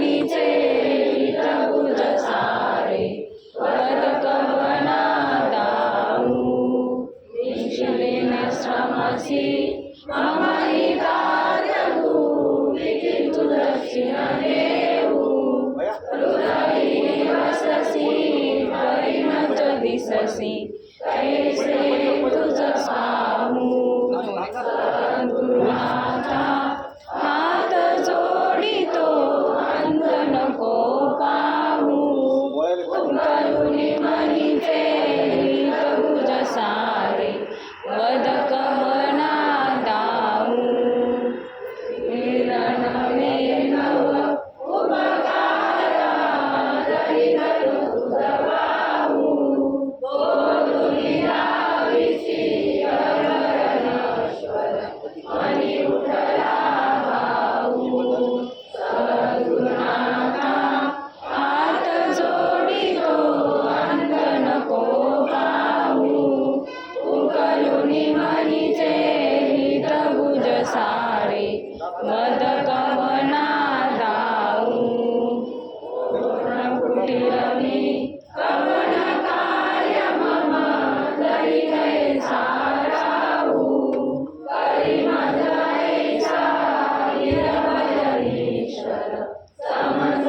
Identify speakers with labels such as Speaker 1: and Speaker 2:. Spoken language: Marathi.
Speaker 1: मनीचे हितभुज सारे वद कवना दाऊ विंचलेने श्रमसी मम हितार्थू विकितु दक्षिण देऊ हृदयी वससी परिणत दिससी कैसे तुझ स्वामू गुरुनाथा हात जोडितो अंत नको पाहू करुणी मनीचे हितभुज सारे वद कवना दाऊ विरण नव उपकारा दरिद्र तुझवाहू बोलुनी राविसी अमरनेश्वर मनी उठला भाऊ सद्गुरुनाथा हात जोडितो अंत नको पाहू उकलुनी मनीचे हितभुज सारे वद कवना दाऊ कुटीरमी कवन कार्य मम दरिद्रे साराऊ करी मधैसा निरवय ईश्वर समज